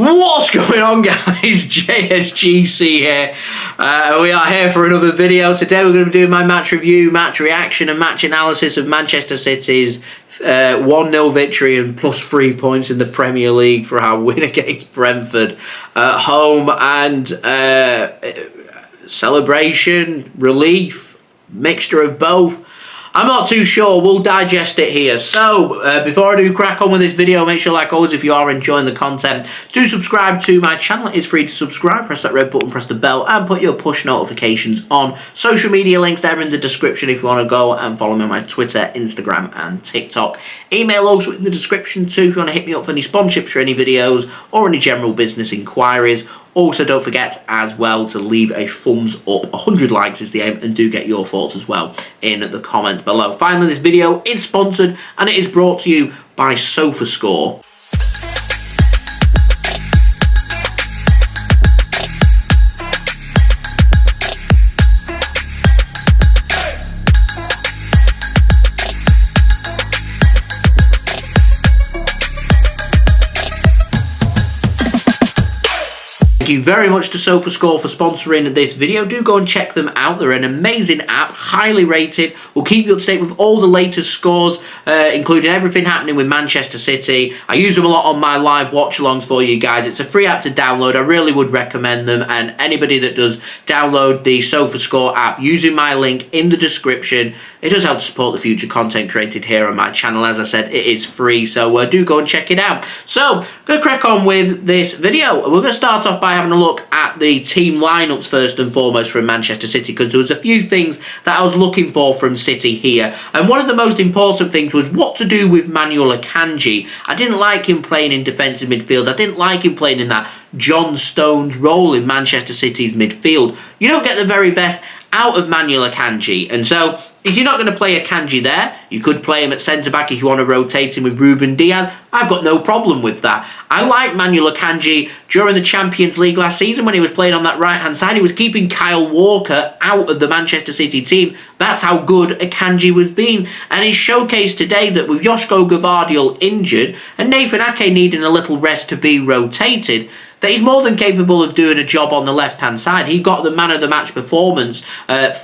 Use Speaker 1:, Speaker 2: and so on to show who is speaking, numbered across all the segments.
Speaker 1: What's going on, guys? JSGC here. We are here for another video. Today we're going to be doing my match review, match reaction and match analysis of Manchester City's 1-0 victory and plus 3 points in the Premier League for our win against Brentford at home, and celebration, relief, mixture of both. I'm not too sure. We'll digest it here. So, before I do crack on with this video, make sure, like always, if you are enjoying the content, do subscribe to my channel. It is free to subscribe. Press that red button, press the bell, and put your push notifications on. Social media links there in the description if you want to go and follow me on my Twitter, Instagram, and TikTok. Email also in the description too if you want to hit me up for any sponsorships for any videos or any general business inquiries. Also, don't forget as well to leave a thumbs up. 100 likes is the aim, and do get your thoughts as well in the comments below. Finally, this video is sponsored and it is brought to you by SofaScore. Thank you very much to SofaScore for sponsoring this video. Do go and check them out. They're an amazing app, highly rated. We'll keep you up to date with all the latest scores, including everything happening with Manchester City. I use them a lot on my live watch-alongs for you guys. It's a free app to download. I really would recommend them, and anybody that does download the SofaScore app using my link in the description, it does help to support the future content created here on my channel. As I said, it is free, so do go and check it out. So, I'm going to crack on with this video. We're going to start off by having a look at the team lineups first and foremost from Manchester City, because there was a few things that I was looking for from City here, and one of the most important things was what to do with Manuel Akanji. I didn't like him playing in defensive midfield. I didn't like him playing in that John Stones role in Manchester City's midfield. You don't get the very best out of Manuel Akanji, and so if you're not going to play Akanji there, you could play him at centre-back if you want to rotate him with Ruben Dias. I've got no problem with that. I like Manuel Akanji during the Champions League last season when he was playing on that right-hand side. He was keeping Kyle Walker out of the Manchester City team. That's how good Akanji was being. And he's showcased today that with Josko Gvardiol injured and Nathan Ake needing a little rest to be rotated, that he's more than capable of doing a job on the left-hand side. He got the man-of-the-match performance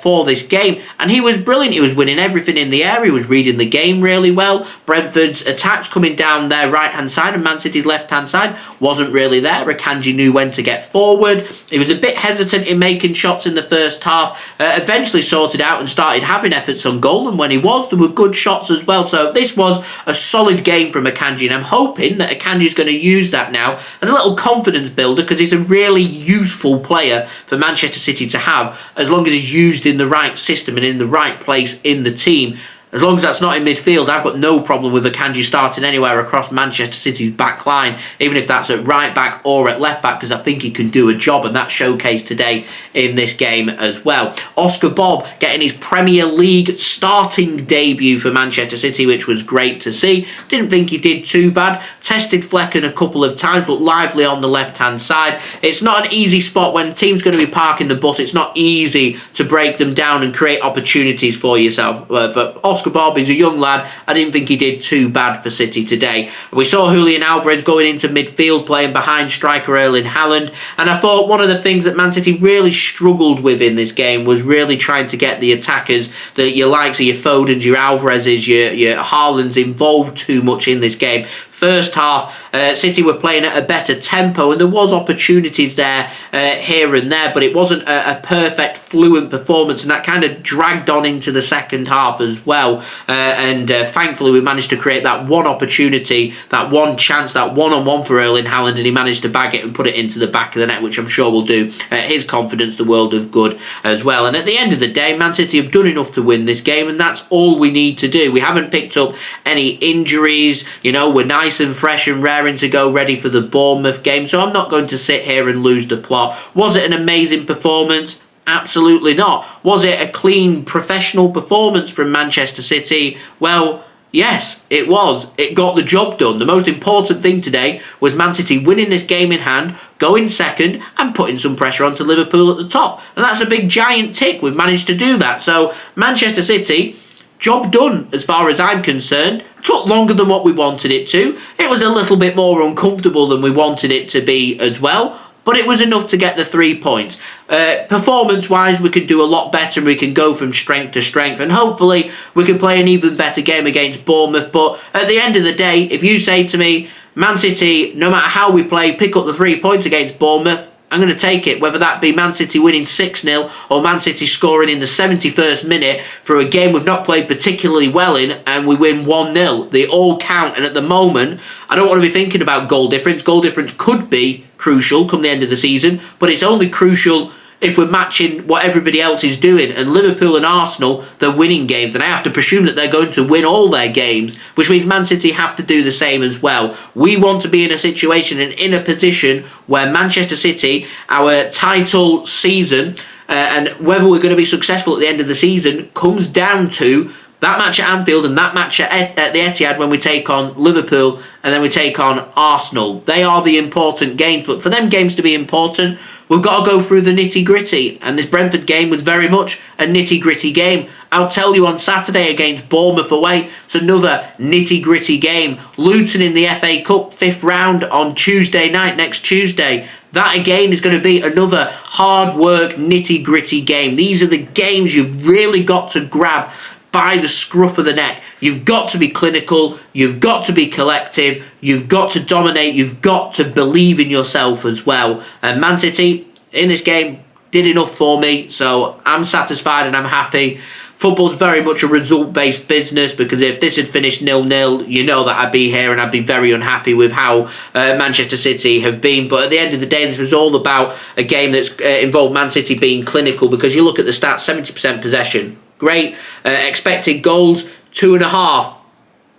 Speaker 1: for this game, and he was brilliant. He was winning everything in the air. He was reading the game really well. Brentford's attacks coming down their right-hand side and Man City's left-hand side wasn't really there. Akanji knew when to get forward. He was a bit hesitant in making shots in the first half. Eventually sorted out and started having efforts on goal, and when he was, there were good shots as well. So this was a solid game from Akanji, and I'm hoping that Akanji's going to use that now as a little confidence builder, because he's a really useful player for Manchester City to have as long as he's used in the right system and in the right place in the team. As long as that's not in midfield, I've got no problem with Akanji starting anywhere across Manchester City's back line, even if that's at right back or at left back, because I think he can do a job, and that's showcased today in this game as well. Oscar Bobb getting his Premier League starting debut for Manchester City, which was great to see. Didn't think he did too bad. Tested Flecken a couple of times, but lively on the left-hand side. It's not an easy spot when the team's going to be parking the bus. It's not easy to break them down and create opportunities for yourself. For Oscar Bobb, he's a young lad. I didn't think he did too bad for City today. We saw Julian Alvarez going into midfield, playing behind striker Erling Haaland, and I thought one of the things that Man City really struggled with in this game was really trying to get the attackers, your likes of your Fodens, your Alvarez's, your Haalands, involved too much in this game. First half, City were playing at a better tempo, and there was opportunities there here and there, but it wasn't a perfect, fluent performance, and that kind of dragged on into the second half as well. And thankfully, we managed to create that one opportunity, that one chance, that one-on-one for Erling Haaland, and he managed to bag it and put it into the back of the net, which I'm sure will do his confidence the world of good as well. And at the end of the day, Man City have done enough to win this game, and that's all we need to do. We haven't picked up any injuries. You know, we're nice and fresh and raring to go, ready for the Bournemouth game, so I'm not going to sit here and lose the plot. Was it an amazing performance? Absolutely not. Was it a clean, professional performance from Manchester City? Well, yes, it was. It got the job done. The most important thing today was Man City winning this game in hand, going second, and putting some pressure onto Liverpool at the top. And that's a big giant tick. We've managed to do that. So Manchester City, Job done as far as I'm concerned. Took longer than what we wanted it to. It was a little bit more uncomfortable than we wanted it to be as well. But it was enough to get the 3 points. Performance-wise, we can do a lot better. We can go from strength to strength. And hopefully, we can play an even better game against Bournemouth. But at the end of the day, if you say to me, Man City, no matter how we play, pick up the 3 points against Bournemouth, I'm going to take it, whether that be Man City winning 6-0 or Man City scoring in the 71st minute for a game we've not played particularly well in and we win 1-0. They all count, and at the moment, I don't want to be thinking about goal difference. Goal difference could be crucial come the end of the season, but it's only crucial if we're matching what everybody else is doing. And Liverpool and Arsenal, they're winning games, and I have to presume that they're going to win all their games, which means Man City have to do the same as well. We want to be in a situation and in a position where Manchester City, our title season, and whether we're going to be successful at the end of the season, comes down to that match at Anfield and that match at the Etihad when we take on Liverpool and then we take on Arsenal. They are the important games, but for them games to be important, we've got to go through the nitty-gritty, and this Brentford game was very much a nitty-gritty game. I'll tell you, on Saturday against Bournemouth away, it's another nitty-gritty game. Luton in the FA Cup 5th round on Tuesday night, next Tuesday. That again is going to be another hard work, nitty-gritty game. These are the games you've really got to grab by the scruff of the neck. You've got to be clinical, you've got to be collective, you've got to dominate, you've got to believe in yourself as well. And Man City, in this game, did enough for me, so I'm satisfied and I'm happy. Football's very much a result-based business, because if this had finished 0-0, you know that I'd be here and I'd be very unhappy with how Manchester City have been. But at the end of the day, this was all about a game that's involved Man City being clinical, because you look at the stats, 70% possession. Great. Expected goals, 2.5.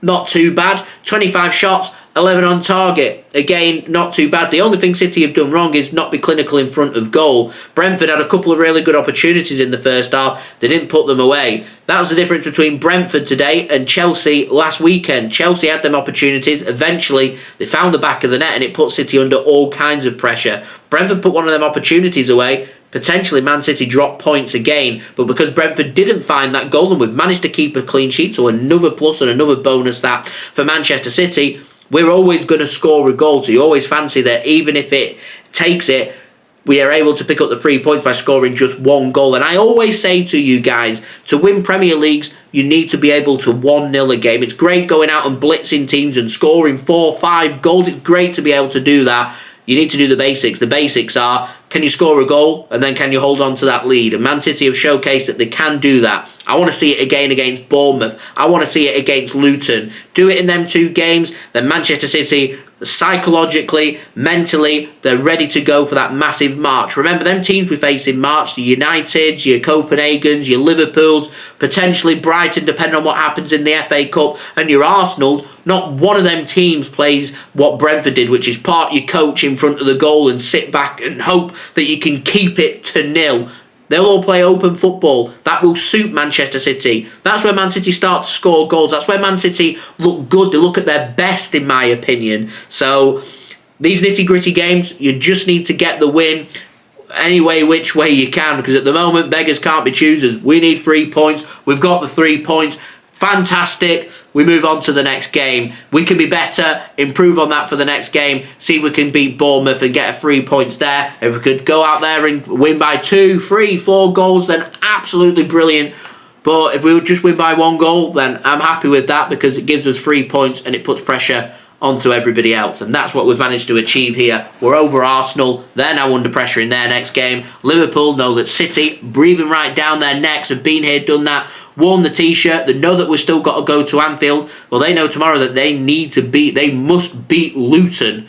Speaker 1: Not too bad. 25 shots, 11 on target. Again, not too bad. The only thing City have done wrong is not be clinical in front of goal. Brentford had a couple of really good opportunities in the first half. They didn't put them away. That was the difference between Brentford today and Chelsea last weekend. Chelsea had them opportunities. Eventually, they found the back of the net and it put City under all kinds of pressure. Brentford put one of them opportunities away. Potentially Man City dropped points again, but because Brentford didn't find that goal and we've managed to keep a clean sheet, so another plus and another bonus that for Manchester City, we're always going to score a goal. So you always fancy that even if it takes it, we are able to pick up the 3 points by scoring just one goal. And I always say to you guys, to win Premier Leagues, you need to be able to 1-0 a game. It's great going out and blitzing teams and scoring 4-5 goals. It's great to be able to do that. You need to do the basics. The basics are, can you score a goal and then can you hold on to that lead? And Man City have showcased that they can do that. I want to see it again against Bournemouth. I want to see it against Luton. Do it in them 2 games, then Manchester City, psychologically, mentally, they're ready to go for that massive march. Remember, them teams we face in March, the Uniteds, your Copenhagens, your Liverpools, potentially Brighton, depending on what happens in the FA Cup, and your Arsenals. Not one of them teams plays what Brentford did, which is park your coach in front of the goal and sit back and hope that you can keep it to 0. They'll all play open football. That will suit Manchester City. That's where Man City start to score goals. That's where Man City look good. They look at their best, in my opinion. So these nitty-gritty games, you just need to get the win any way, which way you can, because at the moment, beggars can't be choosers. We need 3 points. We've got the 3 points. Fantastic. We move on to the next game. We can be better, improve on that for the next game, see if we can beat Bournemouth and get a 3 points there. If we could go out there and win by 2, 3, 4 goals, then absolutely brilliant. But if we would just win by 1 goal, then I'm happy with that, because it gives us 3 points and it puts pressure onto everybody else. And that's what we've managed to achieve here. We're over Arsenal. They're now under pressure in their next game. Liverpool know that City, breathing right down their necks, have been here, done that, worn the t-shirt. They know that we've still got to go to Anfield. Well, they know tomorrow that they must beat Luton.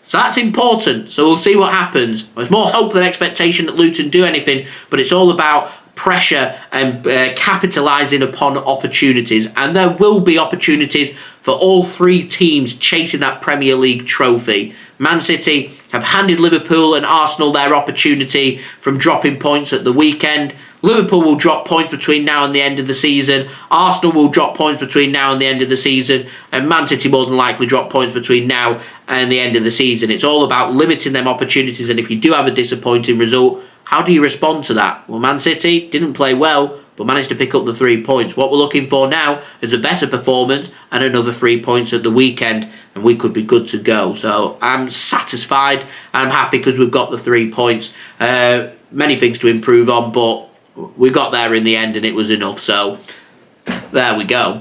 Speaker 1: So that's important. So we'll see what happens. There's more hope than expectation that Luton do anything, but it's all about pressure and capitalising upon opportunities. And there will be opportunities for all 3 teams chasing that Premier League trophy. Man City have handed Liverpool and Arsenal their opportunity from dropping points at the weekend. Liverpool will drop points between now and the end of the season. Arsenal will drop points between now and the end of the season. And Man City more than likely drop points between now and the end of the season. It's all about limiting them opportunities. And if you do have a disappointing result, how do you respond to that? Well, Man City didn't play well, but managed to pick up the 3 points. What we're looking for now is a better performance and another 3 points at the weekend, and we could be good to go. So I'm satisfied. I'm happy because we've got the 3 points. Many things to improve on, but we got there in the end and it was enough. So there we go.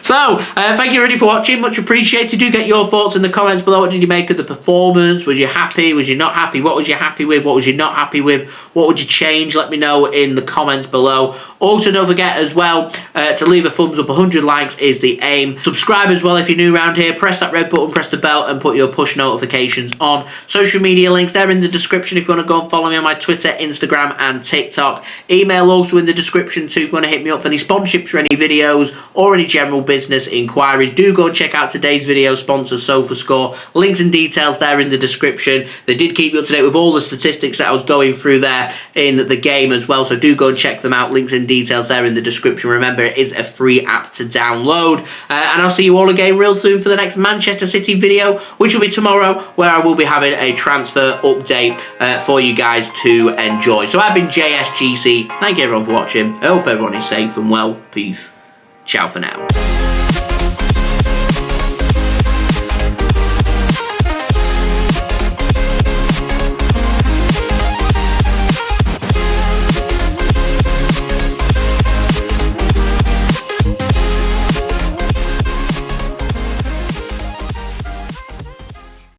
Speaker 1: So, thank you really for watching. Much appreciated. Do get your thoughts in the comments below. What did you make of the performance? Was you happy? Was you not happy? What was you happy with? What was you not happy with? What would you change? Let me know in the comments below. Also, don't forget as well to leave a thumbs up. 100 likes is the aim. Subscribe as well if you're new around here. Press that red button, press the bell, and put your push notifications on. Social media links, they're in the description if you want to go and follow me on my Twitter, Instagram, and TikTok. Email also in the description too if you want to hit me up for any sponsorships for any videos or any general business inquiries. Do go and check out today's video sponsor, SofaScore. Links and details there in the description. They did keep you up to date with all the statistics that I was going through there in the game as well, so do go and check them out. Links and details there in the description. Remember, it is a free app to download. And I'll see you all again real soon for the next Manchester City video, which will be tomorrow, where I will be having a transfer update for you guys to enjoy. So I've been JSGC. Thank you everyone for watching. I hope everyone is safe and well. Peace. Ciao for now.